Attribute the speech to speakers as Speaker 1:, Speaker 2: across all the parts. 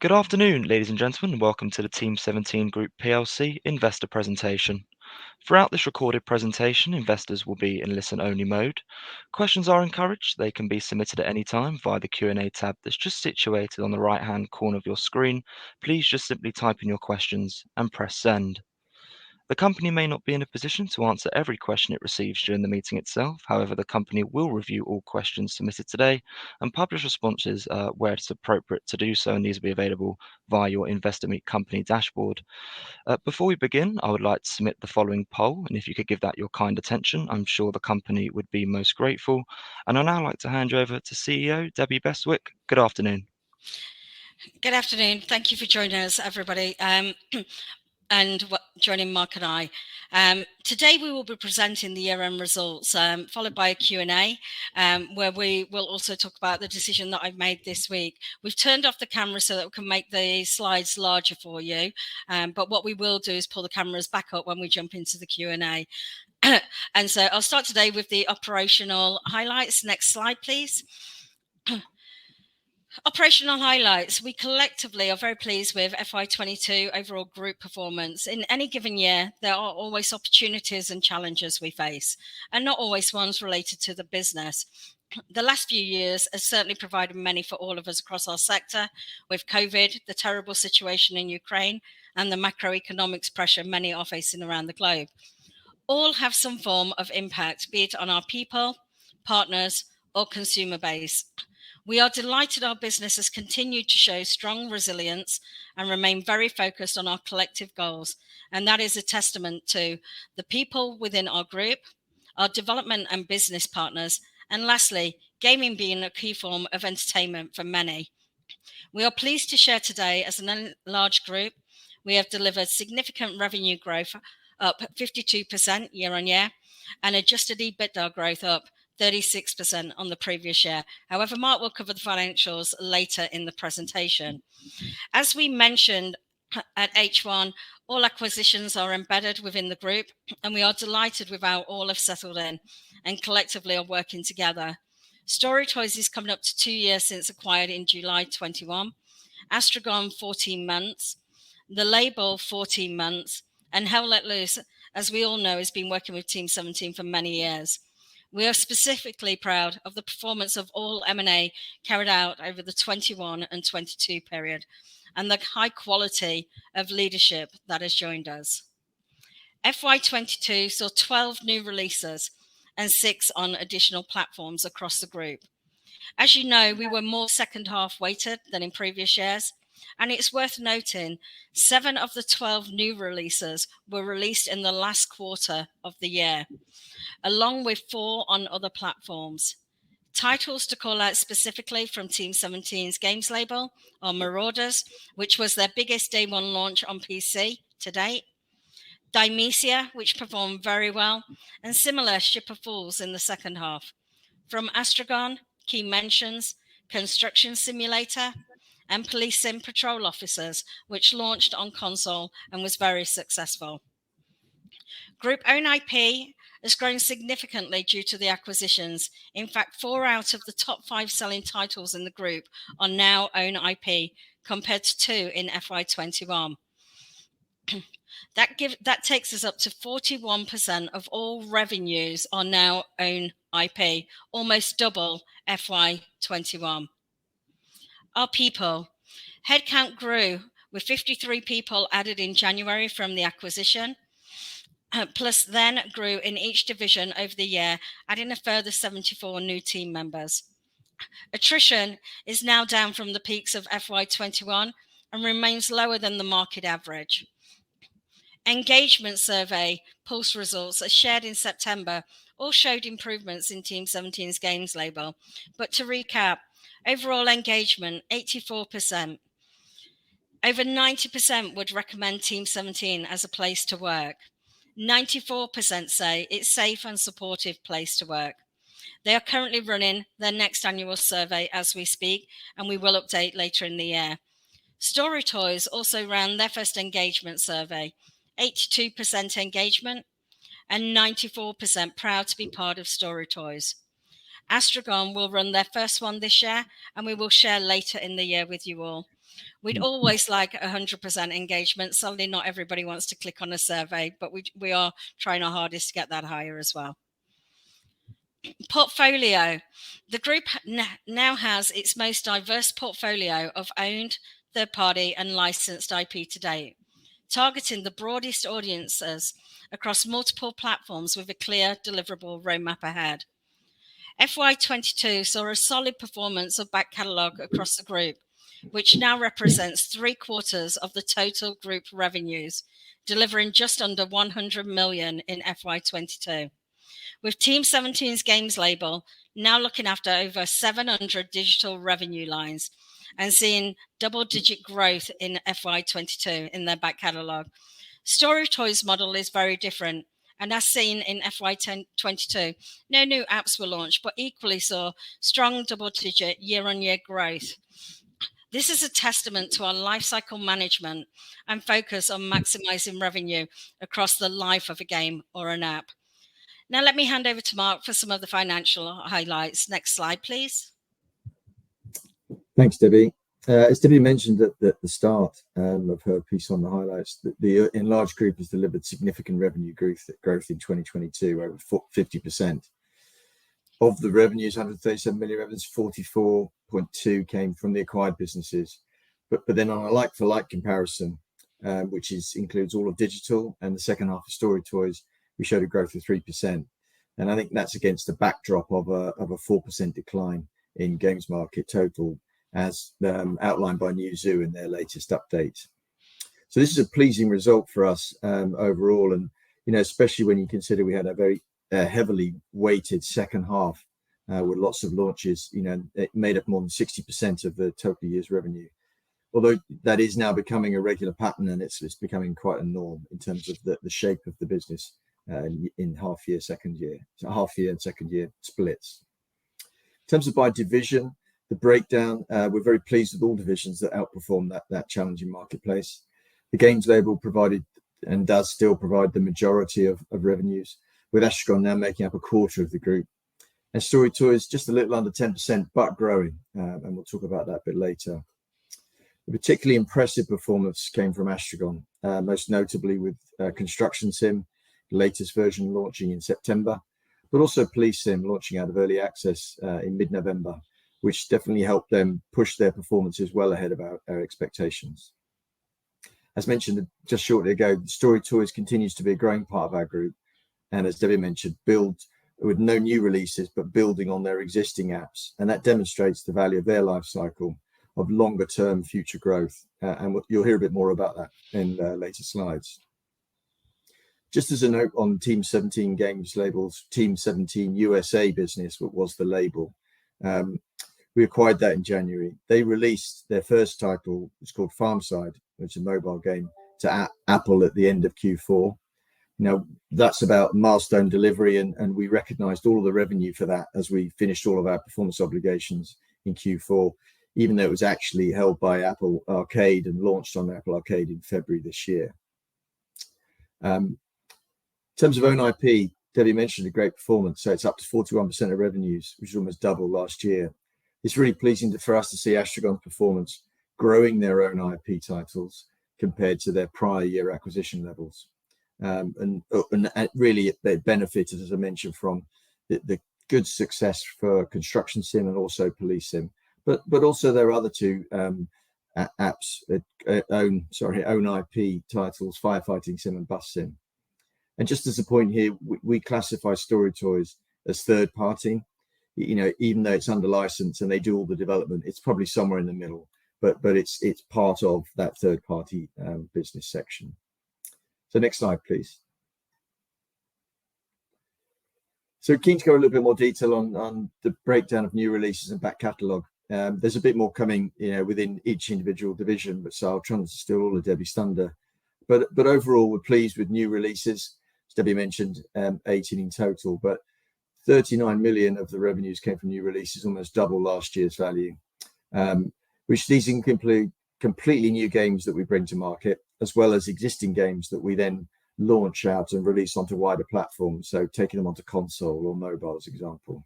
Speaker 1: Good afternoon, ladies and gentlemen, and welcome to the Team17 Group PLC investor presentation. Throughout this recorded presentation, investors will be in listen-only mode. Questions are encouraged. They can be submitted at any time via the Q&A tab that's just situated on the right-hand corner of your screen. Please just simply type in your questions and press send. The company may not be in a position to answer every question it receives during the meeting itself. However, the company will review all questions submitted today and publish responses where it's appropriate to do so, and these will be available via your Investor Meet Company dashboard. Before we begin, I would like to submit the following poll, and if you could give that your kind attention, I'm sure the company would be most grateful. And I'd now like to hand you over to CEO Debbie Bestwick. Good afternoon.
Speaker 2: Good afternoon. Thank you for joining us, everybody, and joining Mark and I. Today we will be presenting the year-end results, followed by a Q&A, where we will also talk about the decision that I've made this week. We've turned off the camera so that we can make the slides larger for you, but what we will do is pull the cameras back up when we jump into the Q&A. And so I'll start today with the operational highlights. Next slide, please. Operational highlights. We collectively are very pleased with FY22 overall group performance. In any given year, there are always opportunities and challenges we face, and not always ones related to the business. The last few years has certainly provided many for all of us across our sector, with COVID, the terrible situation in Ukraine, and the macroeconomics pressure many are facing around the globe. All have some form of impact, be it on our people, partners, or consumer base. We are delighted our business has continued to show strong resilience and remain very focused on our collective goals. And that is a testament to the people within our group, our development and business partners, and lastly, gaming being a key form of entertainment for many. We are pleased to share today, as an enlarged group, we have delivered significant revenue growth, up 52% year on year, and adjusted EBITDA growth up 36% on the previous year. However, Mark will cover the financials later in the presentation. As we mentioned at H1, all acquisitions are embedded within the group, and we are delighted with how all have settled in and collectively are working together. StoryToys is coming up to 2 years since acquired in July 21, Astragon 14 months, the label 14 months, and Hell Let Loose, as we all know, has been working with Team17 for many years. We are specifically proud of the performance of all M&A carried out over the 21 and 22 period, and the high quality of leadership that has joined us. FY22 saw 12 new releases and 6 on additional platforms across the group. As you know, we were more second half weighted than in previous years, and it's worth noting 7 of the 12 new releases were released in the last quarter of the year, along with 4 on other platforms. Titles to call out specifically from Team17's games label are Marauders, which was their biggest day one launch on PC to date, Dimesia, which performed very well, and similar Ship of Fools in the second half. From Astragon, key mentions, Construction Simulator, and Police Sim Patrol Officers, which launched on console and was very successful. Group own IP has grown significantly due to the acquisitions. In fact, 4 out of the top 5 selling titles in the group are now own IP, compared to 2 in FY21. That takes us up to 41% of all revenues are now own IP, almost double FY21. Our people. Headcount grew with 53 people added in January from the acquisition, plus then grew in each division over the year, adding a further 74 new team members. Attrition is now down from the peaks of FY21 and remains lower than the market average. Engagement survey pulse results as shared in September all showed improvements in Team17's games label. But to recap, overall engagement, 84%. Over 90% would recommend Team17 as a place to work. 94% say it's a safe and supportive place to work. They are currently running their next annual survey as we speak, and we will update later in the year. StoryToys also ran their first engagement survey, 82% engagement and 94% proud to be part of StoryToys. Astragon will run their first one this year, and we will share later in the year with you all. We'd always like 100% engagement. Sadly, not everybody wants to click on a survey, but we are trying our hardest to get that higher as well. Portfolio. The group now has its most diverse portfolio of owned, third-party and licensed IP to date, targeting the broadest audiences across multiple platforms with a clear deliverable roadmap ahead. FY22 saw a solid performance of back catalogue across the group, which now represents 3/4 of the total group revenues, delivering just under 100 million in FY22. With TEAM17's games label now looking after over 700 digital revenue lines and seeing double-digit growth in FY22 in their back catalogue. Story Toys model is very different, and as seen in FY22, no new apps were launched, but equally saw strong double-digit year-on-year growth. This is a testament to our lifecycle management and focus on maximizing revenue across the life of a game or an app. Now let me hand over to Mark for some of the financial highlights. Next slide, please.
Speaker 3: Thanks, Debbie. As Debbie mentioned at the start of her piece on the highlights, the enlarged group has delivered significant revenue growth in 2022, over 50%. Of the revenues, 137 million revenues, 44.2 came from the acquired businesses. But then on a like-for-like comparison, which includes all of digital and the second half of Story Toys, we showed a growth of 3%. And I think that's against the backdrop of a 4% decline in games market total, as outlined by New Zoo in their latest update. So this is a pleasing result for us overall, and especially when you consider we had a very heavily weighted second half with lots of launches. It made up more than 60% of the total year's revenue. Although that is now becoming a regular pattern, and it's becoming quite a norm in terms of the shape of the business in half year and second year splits. In terms of by division, the breakdown, we're very pleased with all divisions that outperform that challenging marketplace. The games label provided and does still provide the majority of revenues, with Astragon now making up 1/4 of the group. And Story Toys just a little under 10%, but growing, and we'll talk about that a bit later. A particularly impressive performance came from Astragon, most notably with Construction Sim, the latest version launching in September, but also Police Sim launching out of early access in mid-November, which definitely helped them push their performances well ahead of our expectations. As mentioned just shortly ago, Story Toys continues to be a growing part of our group, and as Debbie mentioned, build with no new releases, but building on their existing apps, and that demonstrates the value of their life cycle of longer term future growth, and you'll hear a bit more about that in later slides. Just as a note on TEAM17 games labels, TEAM17 USA business, what was the label, we acquired that in January. They released their first title, it's called Farmside, which is a mobile game, to Apple at the end of Q4. Now, that's about milestone delivery, and we recognized all of the revenue for that as we finished all of our performance obligations in Q4, even though it was actually held by Apple Arcade and launched on Apple Arcade in February this year. In terms of own IP, Debbie mentioned a great performance, so it's up to 41% of revenues, which is almost double last year. It's really pleasing for us to see Astragon's performance growing their own IP titles compared to their prior year acquisition levels. And really, they benefited, as I mentioned, from the good success for Construction Sim and also Police Sim, but also there are other two apps that own IP titles, Firefighting Sim and Bus Sim. And just as a point here, we classify Story Toys as third party. Even though it's under license and they do all the development, it's probably somewhere in the middle, but it's part of that third party business section. So next slide, please. So keen to go a little bit more detail on the breakdown of new releases and back catalogue. There's a bit more coming, within each individual division, but so I'll try and steal all of Debbie's thunder. But overall, we're pleased with new releases. As Debbie mentioned, 18 in total, but 39 million of the revenues came from new releases, almost double last year's value, which these include completely new games that we bring to market, as well as existing games that we then launch out and release onto wider platforms, so taking them onto console or mobile as an example.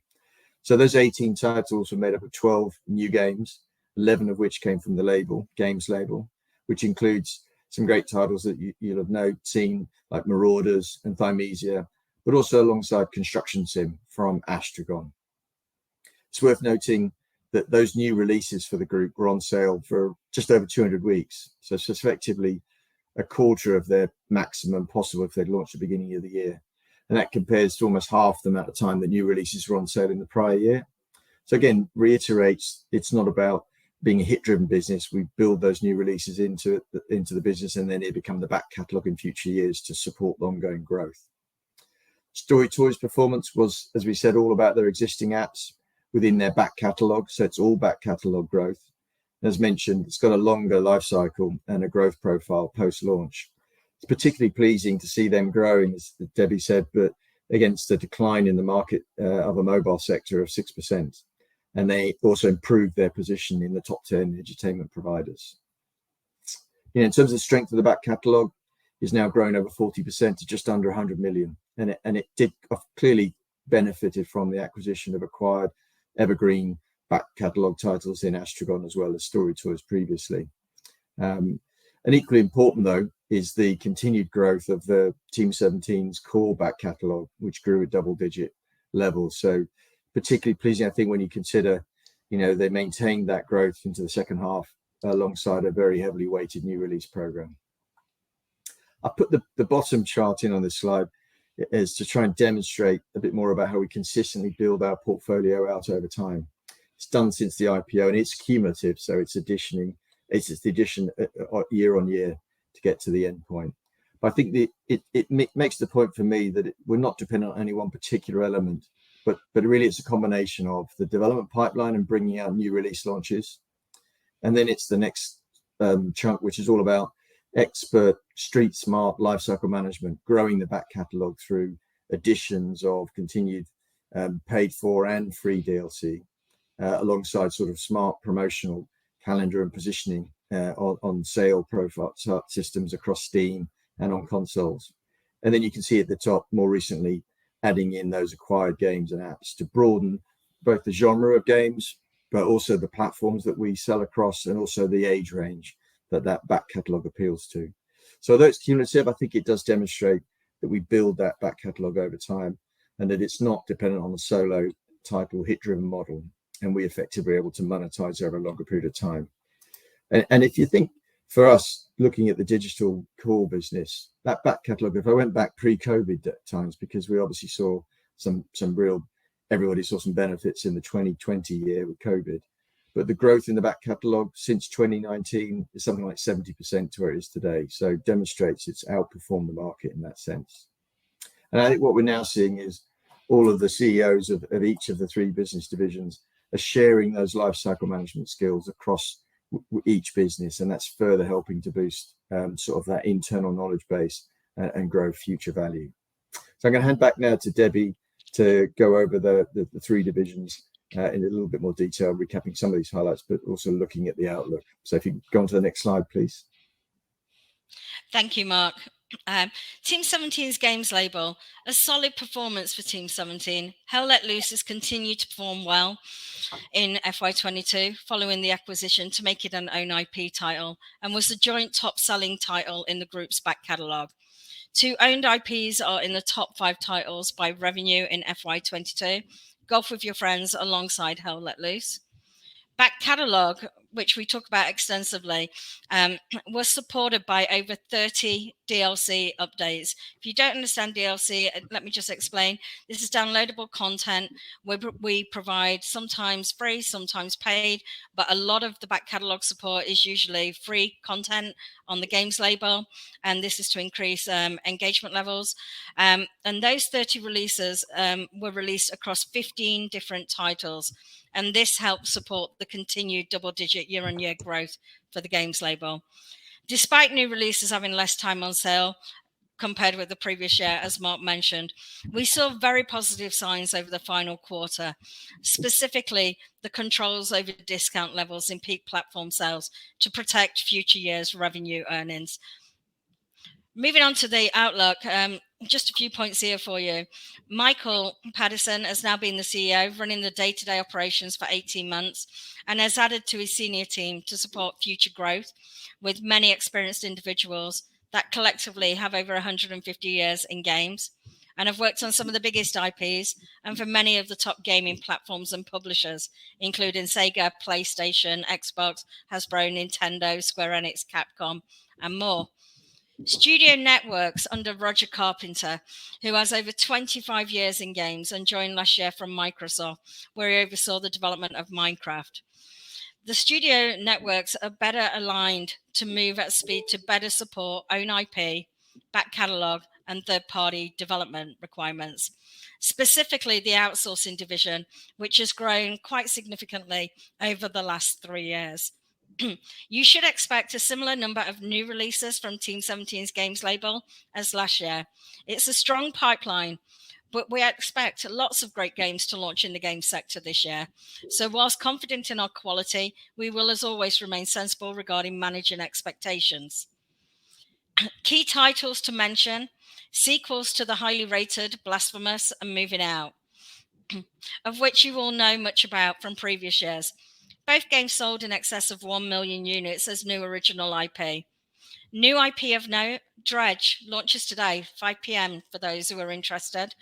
Speaker 3: So those 18 titles were made up of 12 new games, 11 of which came from the games label, which includes some great titles that you'll have seen, like Marauders and Thymesia, but also alongside Construction Sim from Astragon. It's worth noting that those new releases for the group were on sale for just over 200 weeks. So it's effectively a quarter of their maximum possible if they'd launched at the beginning of the year. And that compares to almost half the amount of time that new releases were on sale in the prior year. So again, reiterates it's not about being a hit-driven business. We build those new releases into the business, and then they become the back catalogue in future years to support ongoing growth. Story Toys performance was, as we said, all about their existing apps within their back catalogue. So it's all back catalogue growth. As mentioned, it's got a longer life cycle and a growth profile post-launch. It's particularly pleasing to see them growing, as Debbie said, but against a decline in the market of a mobile sector of 6%. And they also improved their position in the top 10 entertainment providers. In terms of the strength of the back catalogue, is now grown over 40% to just under 100 million. And it did clearly benefited from the acquisition of acquired evergreen back catalogue titles in Astragon, as well as Story Toys previously. And equally important, though, is the continued growth of the Team17's core back catalogue, which grew at double-digit levels. So particularly pleasing, I think, when you consider, they maintained that growth into the second half alongside a very heavily weighted new release program. I put the bottom chart in on this slide is to try and demonstrate a bit more about how we consistently build our portfolio out over time. It's done since the IPO, and it's cumulative, so it's the addition year on year to get to the end point. But I think it makes the point for me that we're not dependent on any one particular element, but really it's a combination of the development pipeline and bringing out new release launches. And then it's the next chunk, which is all about expert street smart lifecycle management, growing the back catalogue through additions of continued paid for and free DLC, alongside sort of smart promotional calendar and positioning on sale profile systems across Steam and on consoles. And then you can see at the top, more recently, adding in those acquired games and apps to broaden both the genre of games, but also the platforms that we sell across, and also the age range that back catalogue appeals to. So although it's cumulative, I think it does demonstrate that we build that back catalogue over time, and that it's not dependent on a solo title hit-driven model, and we effectively are able to monetize over a longer period of time. And if you think, for us, looking at the digital core business, that back catalogue, if I went back pre-COVID times, because we obviously saw everybody saw some benefits in the 2020 year with COVID, but the growth in the back catalogue since 2019 is something like 70% to where it is today. So demonstrates it's outperformed the market in that sense. And I think what we're now seeing is all of the CEOs of each of the three business divisions are sharing those lifecycle management skills across each business, and that's further helping to boost sort of that internal knowledge base and grow future value. So I'm going to hand back now to Debbie to go over the three divisions in a little bit more detail, recapping some of these highlights, but also looking at the outlook. So if you go on to the next slide, please.
Speaker 2: Thank you, Mark. Team17's games label, a solid performance for Team17. Hell Let Loose has continued to perform well in FY22 following the acquisition to make it an own IP title, and was the joint top-selling title in the group's back catalogue. Two owned IPs are in the top 5 titles by revenue in FY22, Golf with Your Friends alongside Hell Let Loose. Back catalogue, which we talk about extensively, was supported by over 30 DLC updates. If you don't understand DLC, let me just explain. This is downloadable content where we provide sometimes free, sometimes paid, but a lot of the back catalogue support is usually free content on the games label, and this is to increase engagement levels. And those 30 releases were released across 15 different titles, and this helps support the continued double-digit year-on-year growth for the games label. Despite new releases having less time on sale compared with the previous year, as Mark mentioned, we saw very positive signs over the final quarter, specifically the controls over discount levels in peak platform sales to protect future years' revenue earnings. Moving on to the outlook, just a few points here for you. Michael Paddison has now been the CEO, running the day-to-day operations for 18 months, and has added to his senior team to support future growth with many experienced individuals that collectively have over 150 years in games and have worked on some of the biggest IPs and for many of the top gaming platforms and publishers, including Sega, PlayStation, Xbox, Hasbro, Nintendo, Square Enix, Capcom, and more. Studio Networks under Roger Carpenter, who has over 25 years in games and joined last year from Microsoft, where he oversaw the development of Minecraft. The studio networks are better aligned to move at speed to better support own IP, back catalogue, and third-party development requirements. Specifically, the outsourcing division, which has grown quite significantly over the last 3 years. You should expect a similar number of new releases from Team17's games label as last year. It's a strong pipeline, but we expect lots of great games to launch in the game sector this year. So whilst confident in our quality, we will as always remain sensible regarding managing expectations. Key titles to mention: sequels to the highly rated Blasphemous and Moving Out, of which you all know much about from previous years. Both games sold in excess of 1 million units as new original IP. New IP of note, Dredge, launches today, 5 p.m. for those who are interested.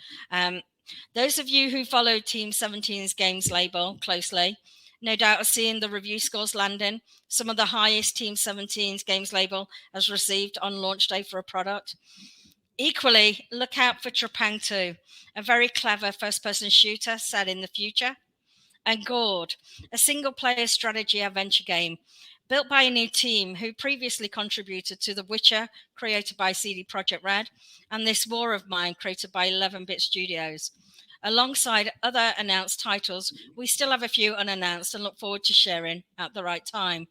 Speaker 2: Those of you who follow Team17's games label closely, no doubt are seeing the review scores landing, some of the highest Team17's games label has received on launch day for a product. Equally, look out for Trepang 2, a very clever first-person shooter set in the future. And Gord, a single-player strategy adventure game built by a new team who previously contributed to The Witcher, created by CD Projekt Red, and This War of Mine, created by 11-Bit Studios. Alongside other announced titles, we still have a few unannounced and look forward to sharing at the right time.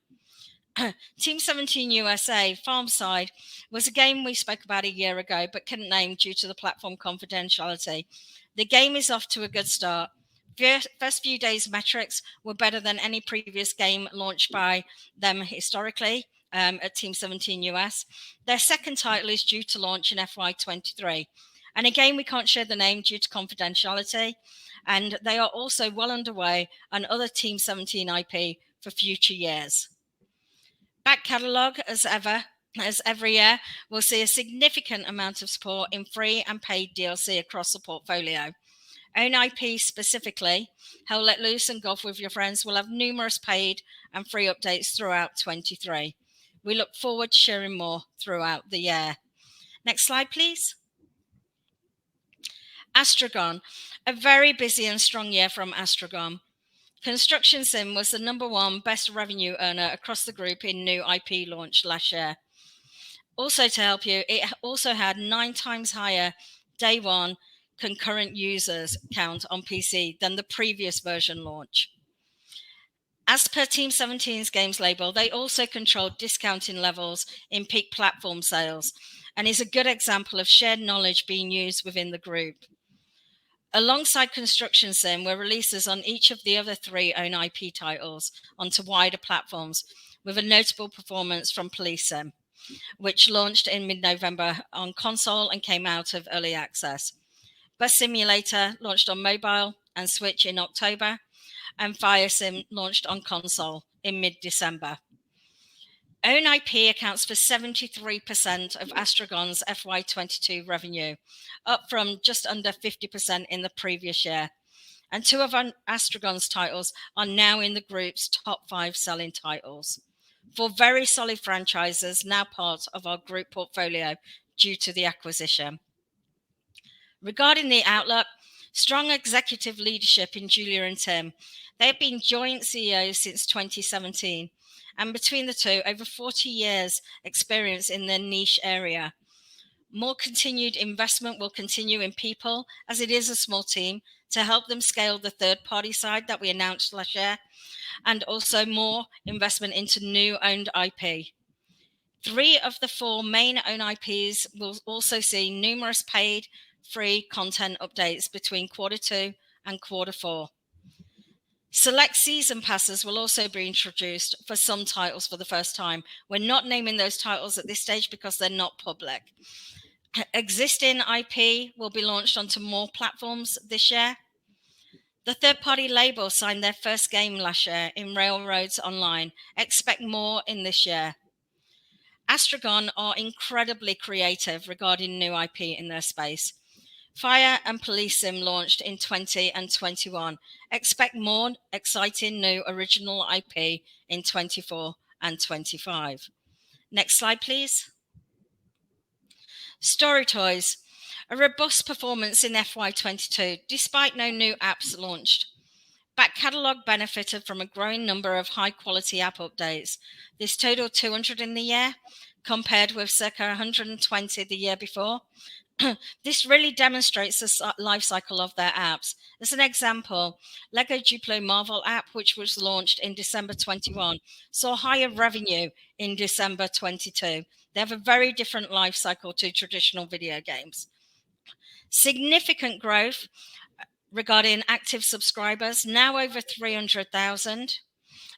Speaker 2: Team17 USA, Farmside, was a game we spoke about a year ago but couldn't name due to the platform confidentiality. The game is off to a good start. First few days metrics were better than any previous game launched by them historically at Team17 US. Their second title is due to launch in FY23. And again, we can't share the name due to confidentiality. And they are also well underway on other Team17 IP for future years. Back catalogue, as every year, we'll see a significant amount of support in free and paid DLC across the portfolio. Own IP specifically, Hell Let Loose and Golf With Your Friends will have numerous paid and free updates throughout 23. We look forward to sharing more throughout the year. Next slide, please. Astragon, a very busy and strong year from Astragon. Construction Sim was the #1 best revenue earner across the group in new IP launch last year. Also to help you, it also had 9 times higher day one concurrent users count on PC than the previous version launch. As per Team17's games label, they also controlled discounting levels in peak platform sales and is a good example of shared knowledge being used within the group. Alongside Construction Sim were releases on each of the other 3 own IP titles onto wider platforms, with a notable performance from Police Sim, which launched in mid-November on console and came out of early access. Bus Simulator launched on mobile and Switch in October, and Fire Sim launched on console in mid-December. Own IP accounts for 73% of Astragon's FY22 revenue, up from just under 50% in the previous year. And 2 of Astragon's titles are now in the group's top 5 selling titles. 4 very solid franchises now part of our group portfolio due to the acquisition. Regarding the outlook, strong executive leadership in Julia and Tim. They have been joint CEOs since 2017, and between the two, over 40 years experience in their niche area. More continued investment will continue in people, as it is a small team, to help them scale the third-party side that we announced last year, and also more investment into new owned IP. 3 of the 4 main own IPs will also see numerous paid, free content updates between Q2 and Q4. Select season passes will also be introduced for some titles for the first time. We're not naming those titles at this stage because they're not public. Existing IP will be launched onto more platforms this year. The third-party label signed their first game last year in Railroads Online. Expect more in this year. Astragon are incredibly creative regarding new IP in their space. Fire and Police Sim launched in 20 and 21. Expect more exciting new original IP in 24 and 25. Next slide, please. Story Toys. A robust performance in FY22, despite no new apps launched. Back catalogue benefited from a growing number of high-quality app updates. This totaled 200 in the year, compared with circa 120 the year before. This really demonstrates the life cycle of their apps. As an example, Lego Duplo Marvel app, which was launched in December 21, saw higher revenue in December 22. They have a very different life cycle to traditional video games. Significant growth regarding active subscribers, now over 300,000.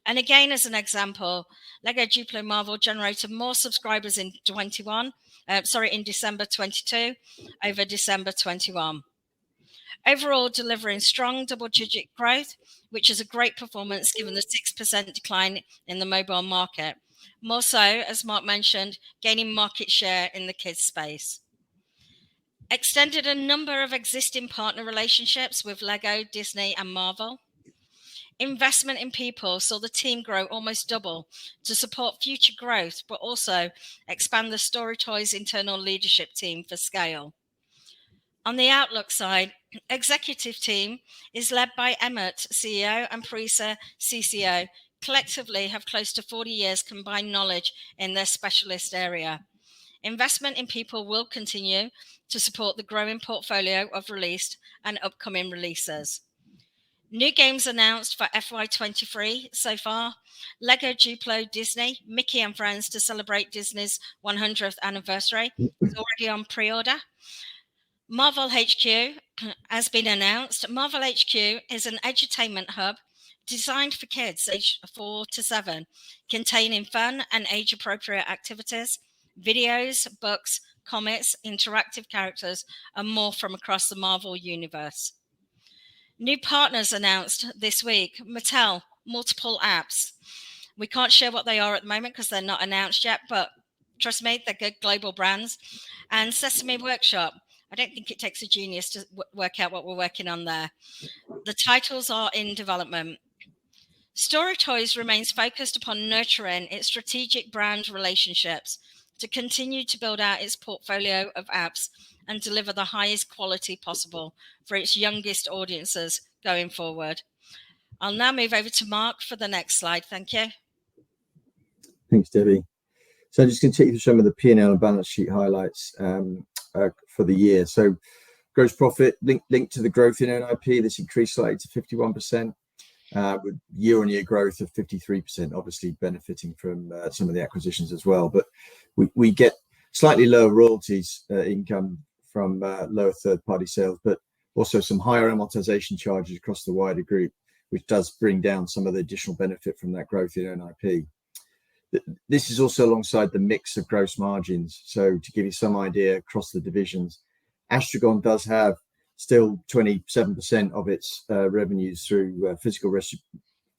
Speaker 2: And again, as an example, Lego Duplo Marvel generated more subscribers in in December 22 over December 21. Overall, delivering strong double-digit growth, which is a great performance given the 6% decline in the mobile market. More so, as Mark mentioned, gaining market share in the kids space. Extended a number of existing partner relationships with Lego, Disney, and Marvel. Investment in people saw the team grow almost double to support future growth, but also expand the Story Toys internal leadership team for scale. On the outlook side, executive team is led by Emmett, CEO, and Parisa, CCO. Collectively have close to 40 years combined knowledge in their specialist area. Investment in people will continue to support the growing portfolio of released and upcoming releases. New games announced for FY23 so far. Lego Duplo Disney, Mickey and Friends to celebrate Disney's 100th anniversary. It's already on pre-order. Marvel HQ has been announced. Marvel HQ is an edutainment hub designed for kids aged 4 to 7, containing fun and age-appropriate activities, videos, books, comics, interactive characters, and more from across the Marvel universe. New partners announced this week. Mattel, multiple apps. We can't share what they are at the moment because they're not announced yet, but trust me, they're good global brands. And Sesame Workshop. I don't think it takes a genius to work out what we're working on there. The titles are in development. Story Toys remains focused upon nurturing its strategic brand relationships to continue to build out its portfolio of apps and deliver the highest quality possible for its youngest audiences going forward. I'll now move over to Mark for the next slide. Thank you.
Speaker 3: Thanks, Debbie. So just continue to some of the P&L and balance sheet highlights for the year. So gross profit linked to the growth in NIP, this increased slightly to 51%, with year-on-year growth of 53%, obviously benefiting from some of the acquisitions as well. But we get slightly lower royalties income from lower third-party sales, but also some higher amortization charges across the wider group, which does bring down some of the additional benefit from that growth in NIP. This is also alongside the mix of gross margins. So to give you some idea across the divisions, Astragon does have still 27% of its revenues through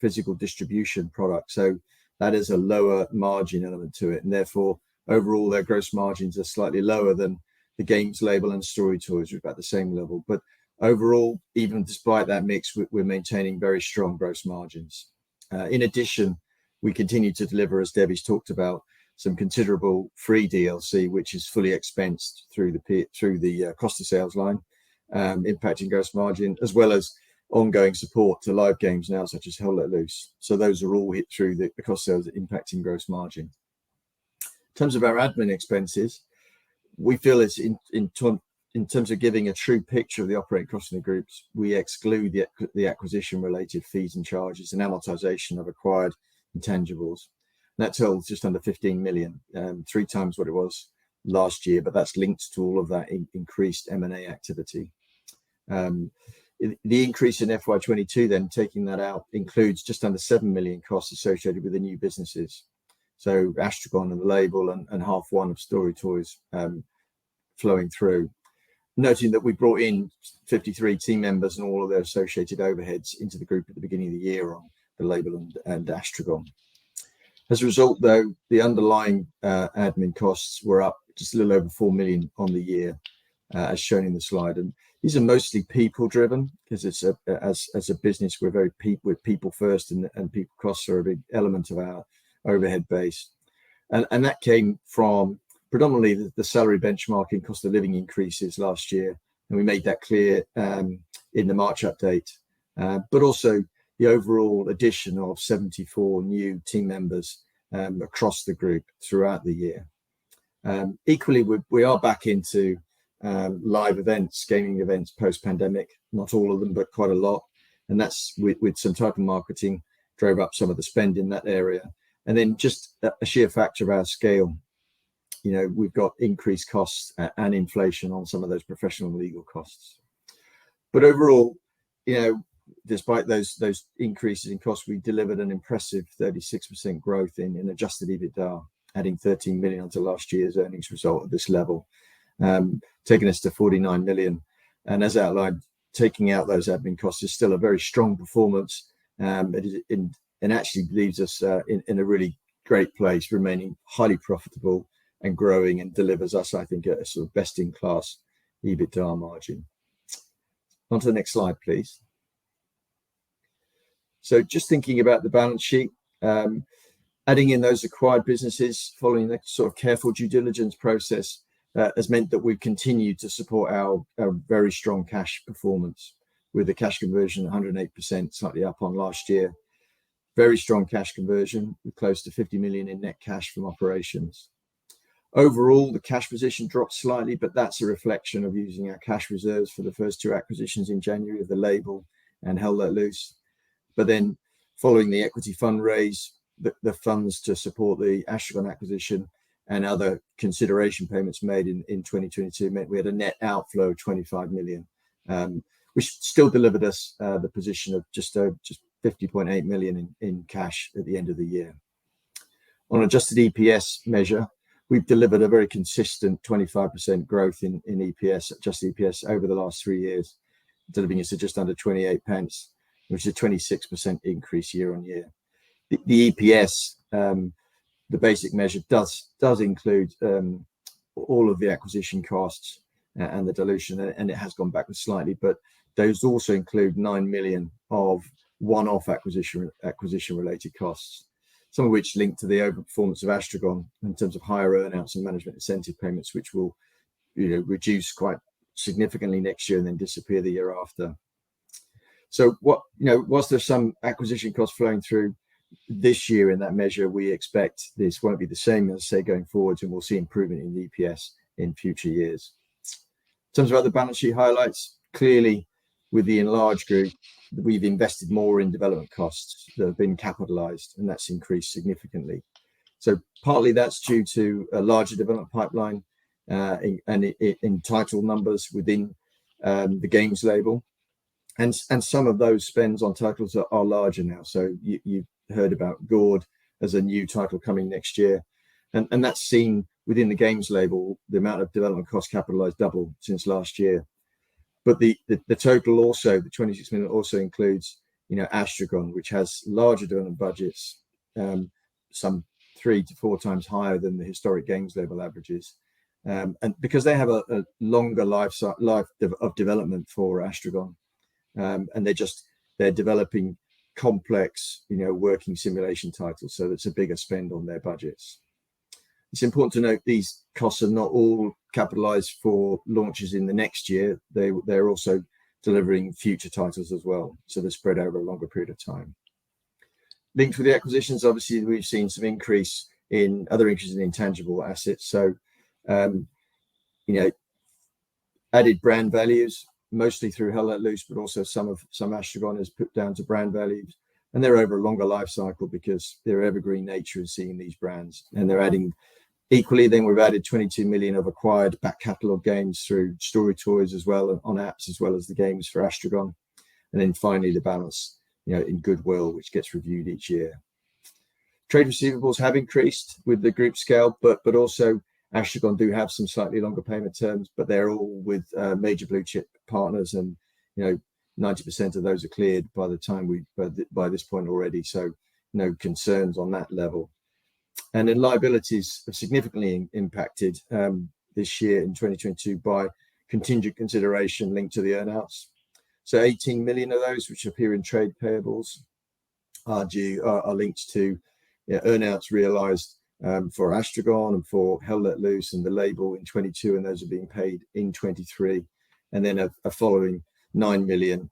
Speaker 3: physical distribution products. So that is a lower margin element to it. And therefore, overall, their gross margins are slightly lower than the games label and Story Toys, which are at the same level. But overall, even despite that mix, we're maintaining very strong gross margins. In addition, we continue to deliver, as Debbie's talked about, some considerable free DLC, which is fully expensed through the cost of sales line, impacting gross margin, as well as ongoing support to live games now, such as Hell Let Loose. So those are all hit through the cost of sales, impacting gross margin. In terms of our admin expenses, we feel it's in terms of giving a true picture of the operating costs in the groups, we exclude the acquisition-related fees and charges and amortization of acquired intangibles. That totals just under 15 million, 3 times what it was last year, but that's linked to all of that increased M&A activity. The increase in FY22, then taking that out, includes just under 7 million costs associated with the new businesses. So Astragon and the label and half one of Story Toys flowing through. Noting that we brought in 53 team members and all of their associated overheads into the group at the beginning of the year on the label and Astragon. As a result, though, the underlying admin costs were up just a little over 4 million on the year, as shown in the slide. And these are mostly people driven, because it's as a business, we're people first, and people costs are a big element of our overhead base. And that came from predominantly the salary benchmarking, cost of living increases last year, and we made that clear in the March update, but also the overall addition of 74 new team members across the group throughout the year. Equally, we are back into live events, gaming events post-pandemic, not all of them, but quite a lot, and that's with some title marketing drove up some of the spend in that area. And then just a sheer factor of our scale, we've got increased costs and inflation on some of those professional and legal costs. But overall, despite those increases in costs, we delivered an impressive 36% growth in adjusted EBITDA, adding 13 million onto last year's earnings result at this level, taking us to 49 million. And as outlined, taking out those admin costs is still a very strong performance, and actually leaves us in a really great place, remaining highly profitable and growing, and delivers us, I think, a sort of best-in-class EBITDA margin. On to the next slide, please. So just thinking about the balance sheet, adding in those acquired businesses following the sort of careful due diligence process has meant that we've continued to support our very strong cash performance, with the cash conversion 108%, slightly up on last year. Very strong cash conversion, with close to 50 million in net cash from operations. Overall, the cash position dropped slightly, but that's a reflection of using our cash reserves for the first two acquisitions in January of the label and Hell Let Loose. But then following the equity fundraise, the funds to support the Astragon acquisition and other consideration payments made in 2022 meant we had a net outflow of 25 million, which still delivered us the position of just 50.8 million in cash at the end of the year. On adjusted EPS measure, we've delivered a very consistent 25% growth in EPS, adjusted EPS, over the last 3 years, delivering us to just under 28 pence, which is a 26% increase year on year. The EPS, the basic measure, does include all of the acquisition costs and the dilution, and it has gone backwards slightly, but those also include 9 million of one-off acquisition related costs, some of which link to the overperformance of Astragon in terms of higher earnouts and management incentive payments, which will reduce quite significantly next year and then disappear the year after. So whilst there's some acquisition costs flowing through this year in that measure, we expect this won't be the same as, say, going forwards, and we'll see improvement in the EPS in future years. In terms of other balance sheet highlights, clearly with the enlarged group, we've invested more in development costs that have been capitalized, and that's increased significantly. So partly that's due to a larger development pipeline and in title numbers within the games label. And some of those spends on titles are larger now. So you've heard about Gord as a new title coming next year. And that's seen within the games label, the amount of development costs capitalized double since last year. But the total also, the 26 million also includes, Astragon, which has larger development budgets, some 3 to 4 times higher than the historic games label averages. And because they have a longer life of development for Astragon, and they're developing complex, working simulation titles, so it's a bigger spend on their budgets. It's important to note these costs are not all capitalized for launches in the next year. They're also delivering future titles as well, so they're spread over a longer period of time. Linked with the acquisitions, obviously, we've seen some increase in intangible assets. So, added brand values, mostly through Hell Let Loose, but also some Astragon is put down to brand values, and they're over a longer life cycle because their evergreen nature is seeing these brands, and they're adding equally. Then we've added 22 million of acquired back catalogue games through Story Toys as well, on apps, as well as the games for Astragon, and then finally the balance, in goodwill, which gets reviewed each year. Trade receivables have increased with the group scale, but also Astragon do have some slightly longer payment terms, but they're all with major blue chip partners, and 90% of those are cleared by the time by this point already. So no concerns on that level. And then liabilities are significantly impacted this year in 2022 by contingent consideration linked to the earnouts. So 18 million of those, which appear in trade payables, are linked to earnouts realised for Astragon and for Hell Let Loose and the label in 22, and those are being paid in 23. And then a following 9 million,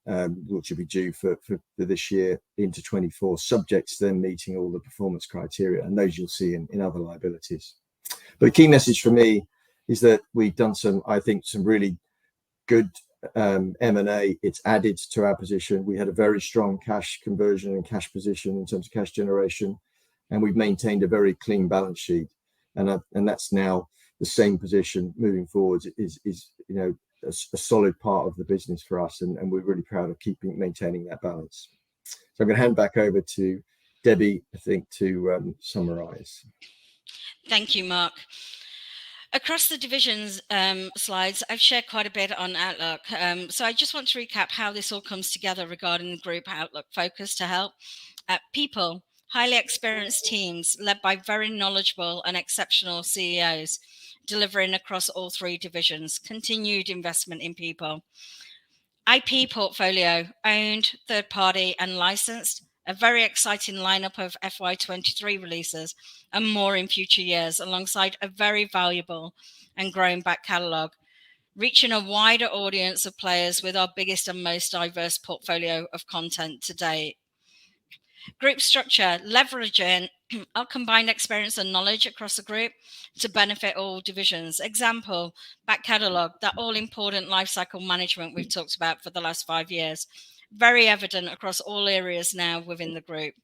Speaker 3: which will be due for this year into 24, subject to them meeting all the performance criteria, and those you'll see in other liabilities. But the key message for me is that we've done some really good M&A. It's added to our position. We had a very strong cash conversion and cash position in terms of cash generation, and we've maintained a very clean balance sheet. And that's now the same position moving forward is a solid part of the business for us, and we're really proud of maintaining that balance. So I'm going to hand back over to Debbie, I think, to summarise.
Speaker 2: Thank you, Mark. Across the divisions slides, I've shared quite a bit on Outlook. So I just want to recap how this all comes together regarding the group Outlook focus to help. People, highly experienced teams led by very knowledgeable and exceptional CEOs, delivering across all three divisions, continued investment in people. IP portfolio, owned, third party and licensed, a very exciting lineup of FY23 releases and more in future years, alongside a very valuable and growing back catalogue, reaching a wider audience of players with our biggest and most diverse portfolio of content to date. Group structure, leveraging our combined experience and knowledge across the group to benefit all divisions. Example, back catalogue, that all-important lifecycle management we've talked about for the last 5 years. Very evident across all areas now within the group.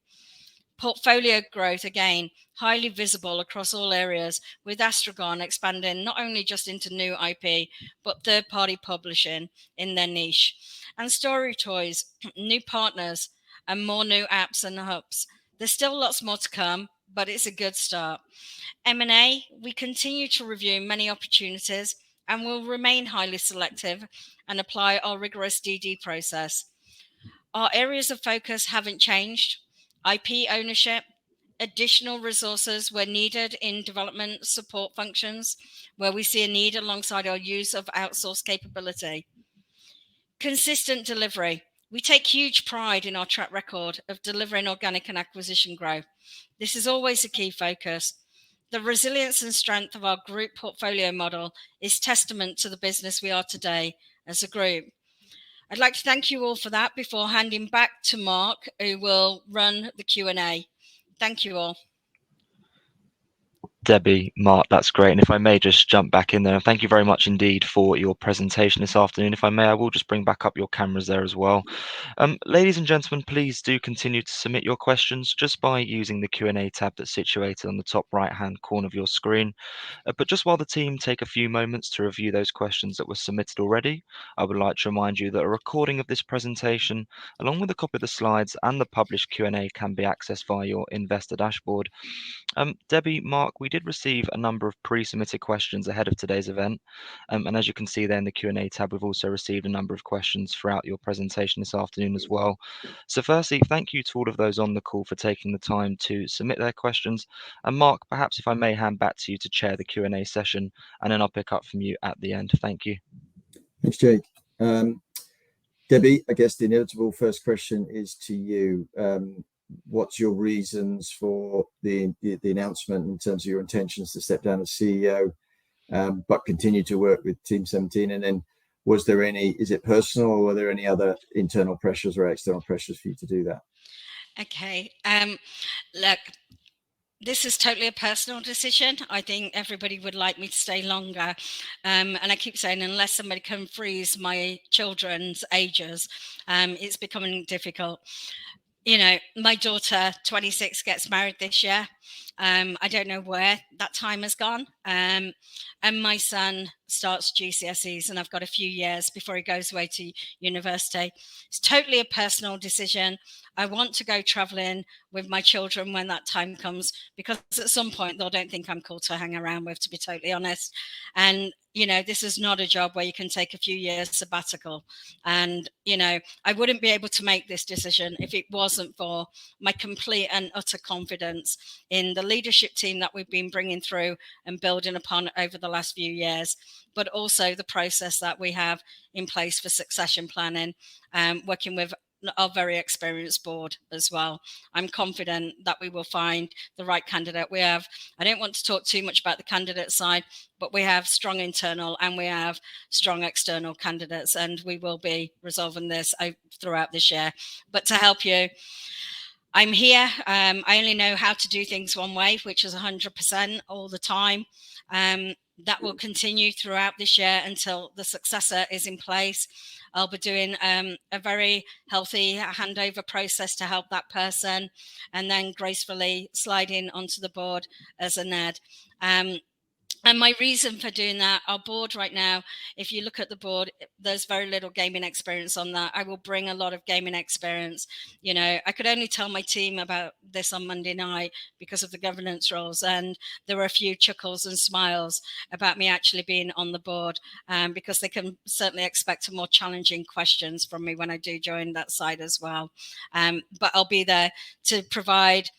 Speaker 2: Portfolio growth, again, highly visible across all areas, with Astragon expanding not only just into new IP, but third-party publishing in their niche. And Story Toys, new partners, and more new apps and hubs. There's still lots more to come, but it's a good start. M&A, we continue to review many opportunities and will remain highly selective and apply our rigorous DD process. Our areas of focus haven't changed. IP ownership, additional resources where needed in development support functions, where we see a need alongside our use of outsourced capability. Consistent delivery. We take huge pride in our track record of delivering organic and acquisition growth. This is always a key focus. The resilience and strength of our group portfolio model is testament to the business we are today as a group. I'd like to thank you all for that before handing back to Mark, who will run the Q&A. Thank you all.
Speaker 1: Debbie, Mark, that's great. And if I may just jump back in there, and thank you very much indeed for your presentation this afternoon. If I may, I will just bring back up your cameras there as well. Ladies and gentlemen, please do continue to submit your questions just by using the Q&A tab that's situated on the top right-hand corner of your screen. But just while the team take a few moments to review those questions that were submitted already, I would like to remind you that a recording of this presentation, along with a copy of the slides and the published Q&A, can be accessed via your investor dashboard. Debbie, Mark, we did receive a number of pre-submitted questions ahead of today's event. And as you can see there in the Q&A tab, we've also received a number of questions throughout your presentation this afternoon as well. So firstly, thank you to all of those on the call for taking the time to submit their questions. And Mark, perhaps if I may hand back to you to chair the Q&A session, and then I'll pick up from you at the end. Thank you.
Speaker 3: Thanks, Jake. Debbie, I guess the inevitable first question is to you. What's your reasons for the announcement in terms of your intentions to step down as CEO, but continue to work with Team17? And then is it personal, or were there any other internal pressures or external pressures for you to do that?
Speaker 2: Okay. Look, this is totally a personal decision. I think everybody would like me to stay longer. And I keep saying, unless somebody can freeze my children's ages, it's becoming difficult. You know, my daughter, 26, gets married this year. I don't know where that time has gone. And my son starts GCSEs, and I've got a few years before he goes away to university. It's totally a personal decision. I want to go traveling with my children when that time comes, because at some point they don't think I'm cool to hang around with, to be totally honest. And this is not a job where you can take a few years sabbatical. And I wouldn't be able to make this decision if it wasn't for my complete and utter confidence in the leadership team that we've been bringing through and building upon over the last few years, but also the process that we have in place for succession planning, working with our very experienced board as well. I'm confident that we will find the right candidate. I don't want to talk too much about the candidate side, but we have strong internal and we have strong external candidates, and we will be resolving this throughout this year. But to help you, I'm here. I only know how to do things one way, which is 100% all the time. That will continue throughout this year until the successor is in place. I'll be doing a very healthy handover process to help that person, and then gracefully sliding onto the board as a NED. And my reason for doing that, our board right now, if you look at the board, there's very little gaming experience on that. I will bring a lot of gaming experience. I could only tell my team about this on Monday night because of the governance roles. And there were a few chuckles and smiles about me actually being on the board, because they can certainly expect more challenging questions from me when I do join that side as well. But I'll be there to provide,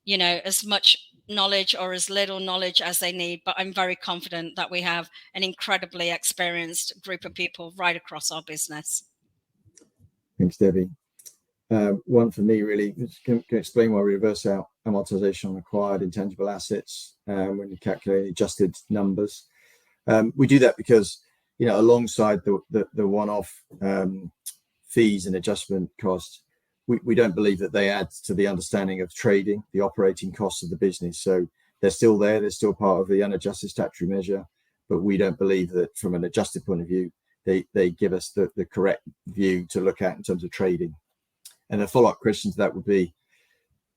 Speaker 2: as much knowledge or as little knowledge as they need, but I'm very confident that we have an incredibly experienced group of people right across our business.
Speaker 3: Thanks, Debbie. One for me, really, can explain why we reverse out amortization on acquired intangible assets when you calculate adjusted numbers. We do that because, alongside the one-off fees and adjustment costs, we don't believe that they add to the understanding of trading, the operating costs of the business. So they're still there, they're still part of the unadjusted statutory measure, but we don't believe that from an adjusted point of view, they give us the correct view to look at in terms of trading. And a follow-up question to that would be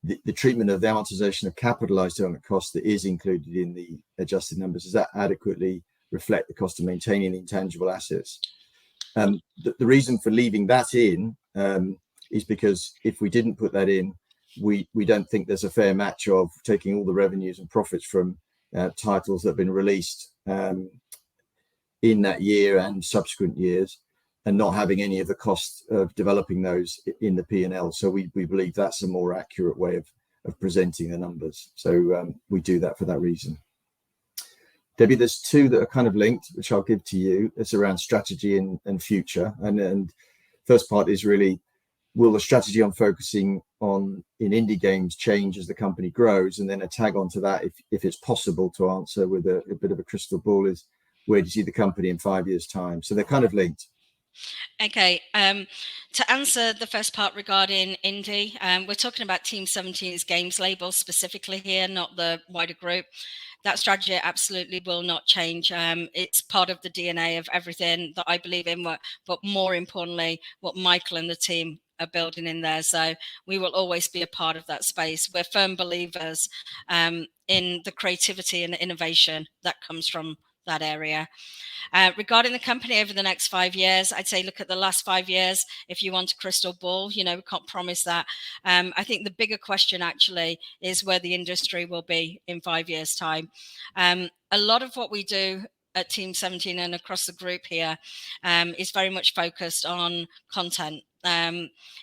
Speaker 3: the treatment of the amortization of capitalized development costs that is included in the adjusted numbers. Does that adequately reflect the cost of maintaining the intangible assets? The reason for leaving that in is because if we didn't put that in, we don't think there's a fair match of taking all the revenues and profits from titles that have been released in that year and subsequent years, and not having any of the costs of developing those in the P&L. So we believe that's a more accurate way of presenting the numbers. So we do that for that reason. Debbie, there's two that are kind of linked, which I'll give to you. It's around strategy and future. And first part is really, will the strategy on focusing on in indie games change as the company grows? And then a tag onto that, if it's possible to answer with a bit of a crystal ball, is where do you see the company in 5 years' time? So they're kind of linked.
Speaker 2: Okay, to answer the first part regarding indie, we're talking about TEAM17's games label specifically here, not the wider group. That strategy absolutely will not change. It's part of the DNA of everything that I believe in, but more importantly, what Michael and the team are building in there. So we will always be a part of that space. We're firm believers in the creativity and the innovation that comes from that area. Regarding the company over the next 5 years, I'd say look at the last 5 years. If you want a crystal ball, we can't promise that. I think the bigger question actually is where the industry will be in 5 years' time. A lot of what we do at TEAM17 and across the group here is very much focused on content.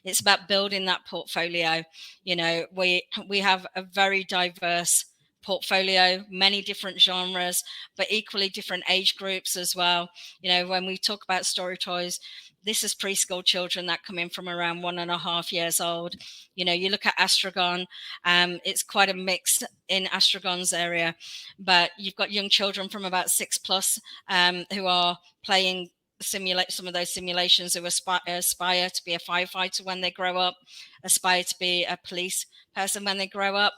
Speaker 2: It's about building that portfolio. We have a very diverse portfolio, many different genres, but equally different age groups as well. When we talk about story toys, this is preschool children that come in from around 1.5 years old. You look at Astragon, it's quite a mix in Astragon's area, but you've got young children from about 6+ who are playing some of those simulations, who aspire to be a firefighter when they grow up, aspire to be a police person when they grow up.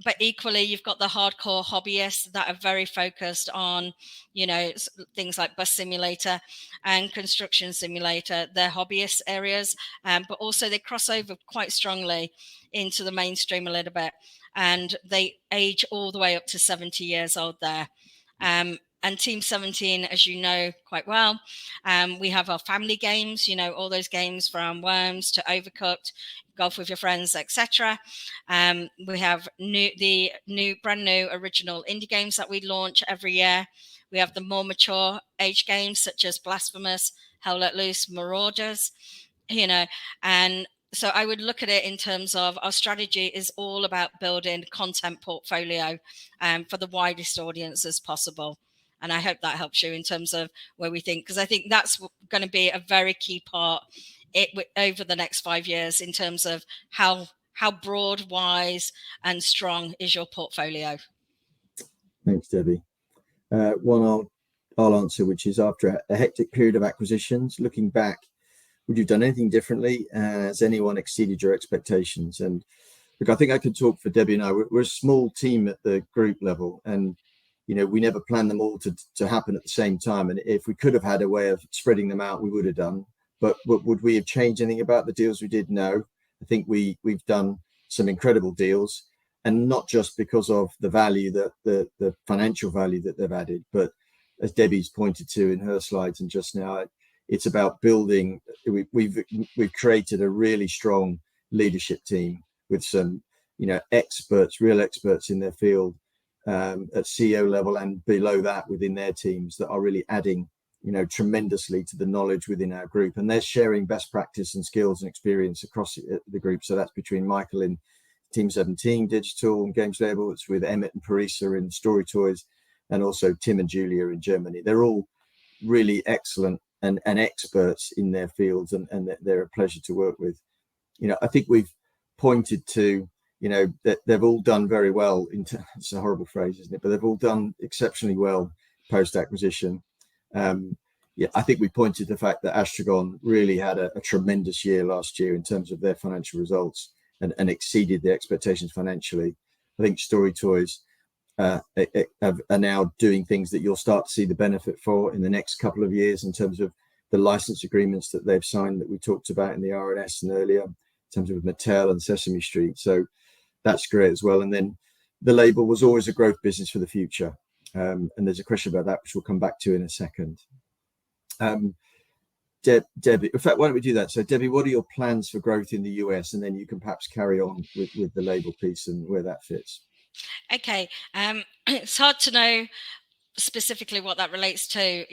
Speaker 2: but equally, you've got the hardcore hobbyists that are very focused on, things like bus simulator and construction simulator. They're hobbyist areas, but also they cross over quite strongly into the mainstream a little bit, and they age all the way up to 70 years old there. And TEAM17, as you know quite well, we have our family games, all those games from Worms to Overcooked, golf with your friends, etc. We have the brand new original indie games that we launch every year. We have the more mature age games such as Blasphemous, Hell Let Loose, Marauders, and so I would look at it in terms of our strategy is all about building content portfolio for the widest audience as possible. And I hope that helps you in terms of where we think, because I think that's going to be a very key part over the next 5 years in terms of how broad, wise, and strong is your portfolio.
Speaker 3: Thanks, Debbie. One I'll answer, which is after a hectic period of acquisitions, looking back, would you have done anything differently? Has anyone exceeded your expectations? And look, I think I could talk for Debbie and I. We're a small team at the group level, and we never planned them all to happen at the same time. And if we could have had a way of spreading them out, we would have done. But would we have changed anything about the deals we did? No. I think we've done some incredible deals, and not just because of the value that the financial value that they've added, but as Debbie's pointed to in her slides and just now, it's about building. We've created a really strong leadership team with some experts, real experts in their field, at CEO level and below that within their teams, that are really adding tremendously to the knowledge within our group, and they're sharing best practice and skills and experience across the group. So that's between Michael in TEAM17 digital and games label, it's with Emmett and Parisa in Story Toys, and also Tim and Julia in Germany. They're all really excellent and experts in their fields, and they're a pleasure to work with. I think we've pointed to that they've all done very well. It's a horrible phrase, isn't it? But they've all done exceptionally well post acquisition. I think we pointed to the fact that Astragon really had a tremendous year last year in terms of their financial results, and exceeded the expectations financially. I think Story Toys are now doing things that you'll start to see the benefit for in the next couple of years in terms of the license agreements that they've signed that we talked about in the RNS and earlier, in terms of Mattel and Sesame Street. So that's great as well. And then the label was always a growth business for the future. And there's a question about that, which we'll come back to in a second. Debbie, in fact, why don't we do that? So Debbie, what are your plans for growth in the US? And then you can perhaps carry on with the label piece and where that fits.
Speaker 2: Okay. It's hard to know specifically what that relates to,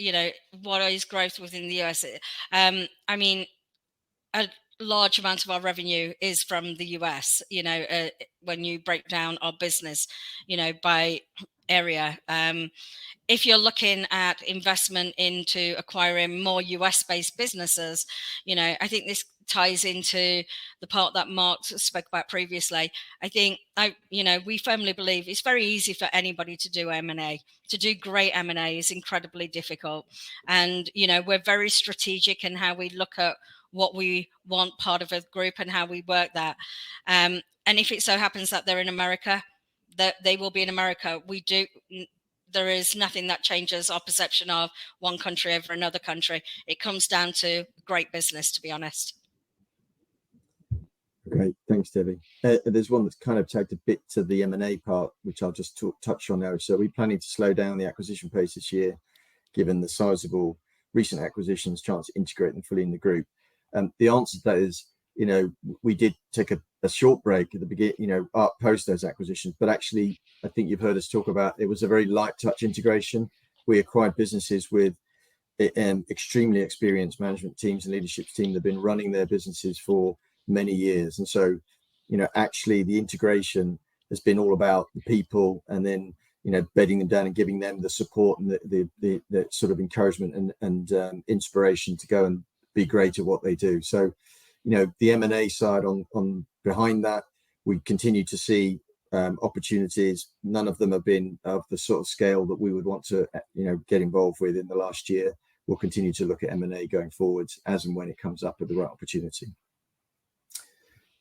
Speaker 2: what is growth within the US. I mean, a large amount of our revenue is from the US, when you break down our business, by area. If you're looking at investment into acquiring more US-based businesses, I think this ties into the part that Mark spoke about previously. I think we firmly believe it's very easy for anybody to do M&A. To do great M&A is incredibly difficult, and we're very strategic in how we look at what we want part of a group and how we work that. And if it so happens that they're in America, that they will be in America. There is nothing that changes our perception of one country over another country. It comes down to great business, to be honest.
Speaker 3: Great, thanks, Debbie. There's one that's kind of tagged a bit to the M&A part, which I'll just touch on now. So we're planning to slow down the acquisition pace this year, given the sizable recent acquisitions, chance to integrate them fully in the group. The answer to that is, we did take a short break at the beginning, post those acquisitions, but actually, I think you've heard us talk about, it was a very light touch integration. We acquired businesses with extremely experienced management teams and leadership teams that have been running their businesses for many years. And so, actually the integration has been all about the people, and then, bedding them down and giving them the support and the sort of encouragement and inspiration to go and be great at what they do. So, the M&A side on behind that, we continue to see opportunities. None of them have been of the sort of scale that we would want to, get involved with in the last year. We'll continue to look at M&A going forwards as and when it comes up with the right opportunity.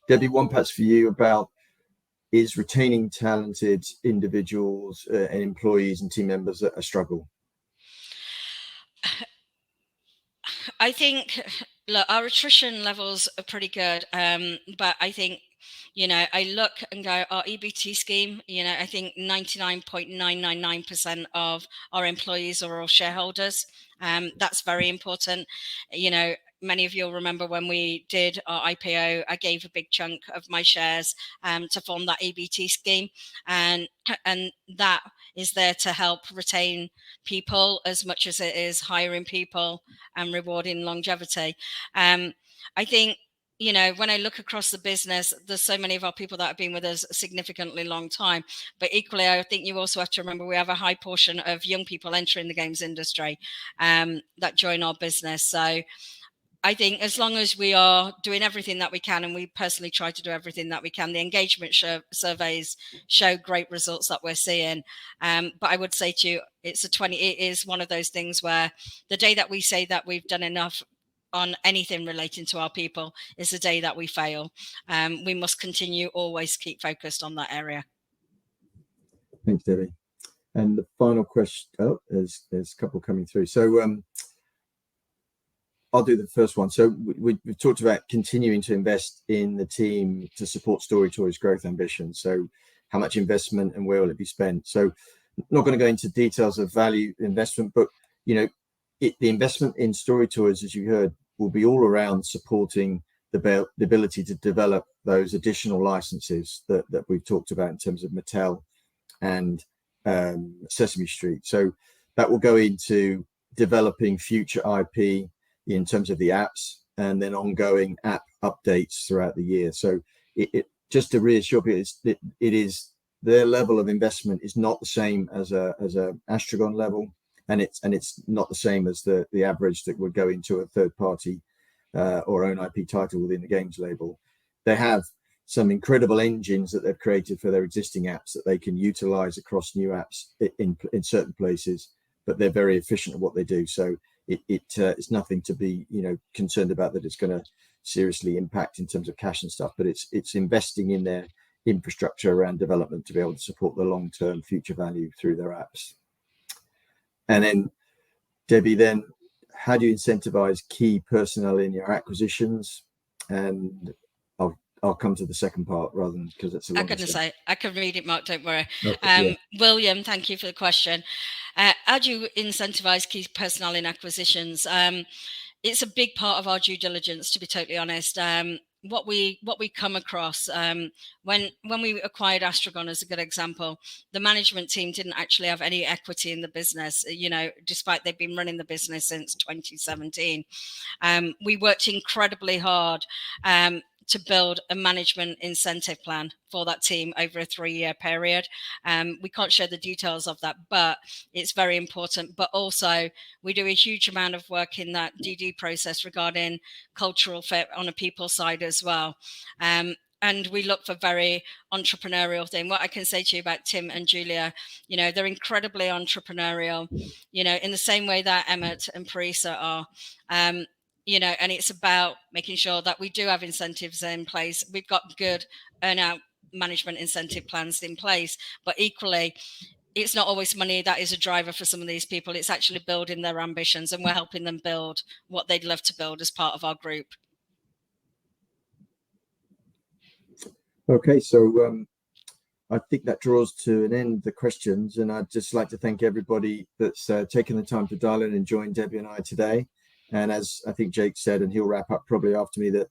Speaker 3: Debbie, one perhaps for you about is retaining talented individuals and employees and team members a struggle?
Speaker 2: I think, look, our attrition levels are pretty good, but I think, I look and go, our EBT scheme, I think 99.999% of our employees are all shareholders. That's very important. Many of you'll remember when we did our IPO, I gave a big chunk of my shares to form that EBT scheme, and that is there to help retain people as much as it is hiring people and rewarding longevity. I think, when I look across the business, there's so many of our people that have been with us a significantly long time. But equally, I think you also have to remember we have a high portion of young people entering the games industry that join our business. So I think as long as we are doing everything that we can, and we personally try to do everything that we can, the engagement surveys show great results that we're seeing. But I would say to you, it is one of those things where the day that we say that we've done enough on anything relating to our people is the day that we fail. We must continue, always keep focused on that area.
Speaker 3: Thanks, Debbie. And the final question, there's a couple coming through. So I'll do the first one. So we've talked about continuing to invest in the team to support StoryToy's growth ambitions. So how much investment and where will it be spent? So I'm not going to go into details of value investment, but the investment in StoryToys, as you heard, will be all around supporting the ability to develop those additional licenses that we've talked about in terms of Mattel and Sesame Street. So that will go into developing future IP in terms of the apps, and then ongoing app updates throughout the year. So it just to reassure people, it is their level of investment is not the same as a Astragon level, and it's not the same as the average that would go into a third party or own IP title within the games label. They have some incredible engines that they've created for their existing apps that they can utilize across new apps in certain places, but they're very efficient at what they do. So it's nothing to be concerned about that it's going to seriously impact in terms of cash and stuff, but it's investing in their infrastructure around development to be able to support the long-term future value through their apps. And then Debbie, then how do you incentivize key personnel in your acquisitions? And I'll come to the second part rather than because it's a long.
Speaker 2: I'm going to say I can read it, Mark. Don't worry.
Speaker 3: Okay, yeah.
Speaker 2: William, thank you for the question. How do you incentivize key personnel in acquisitions? It's a big part of our due diligence, to be totally honest. What we come across when we acquired Astragon, as a good example, the management team didn't actually have any equity in the business, despite they've been running the business since 2017. We worked incredibly hard to build a management incentive plan for that team over a 3-year period. We can't share the details of that, but it's very important. But also, we do a huge amount of work in that DD process regarding cultural fit on a people side as well. And we look for very entrepreneurial thing. What I can say to you about Tim and Julia, they're incredibly entrepreneurial, in the same way that Emmett and Parisa are. And it's about making sure that we do have incentives in place. We've got good earn-out management incentive plans in place, but equally, it's not always money that is a driver for some of these people. It's actually building their ambitions, and we're helping them build what they'd love to build as part of our group.
Speaker 3: Okay, so I think that draws to an end the questions, and I'd just like to thank everybody that's taken the time to dial in and join Debbie and I today. And as I think Jake said, and he'll wrap up probably after me, that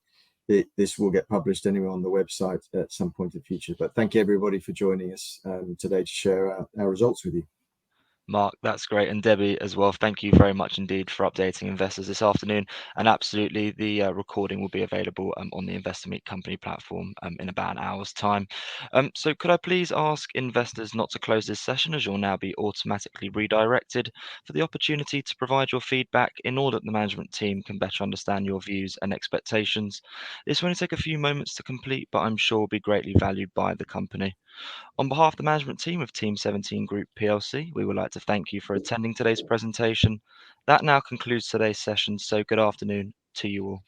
Speaker 3: this will get published anyway on the website at some point in the future. But thank you everybody for joining us today to share our results with you.
Speaker 1: Mark, that's great. And Debbie as well, thank you very much indeed for updating investors this afternoon. And absolutely, the recording will be available on the Investor Meet Company platform in about an hour's time. So could I please ask investors not to close this session, as you'll now be automatically redirected for the opportunity to provide your feedback in order that the management team can better understand your views and expectations. This will only take a few moments to complete, but I'm sure will be greatly valued by the company. On behalf of the management team of Team17 Group PLC, we would like to thank you for attending today's presentation. That now concludes today's session, so good afternoon to you all.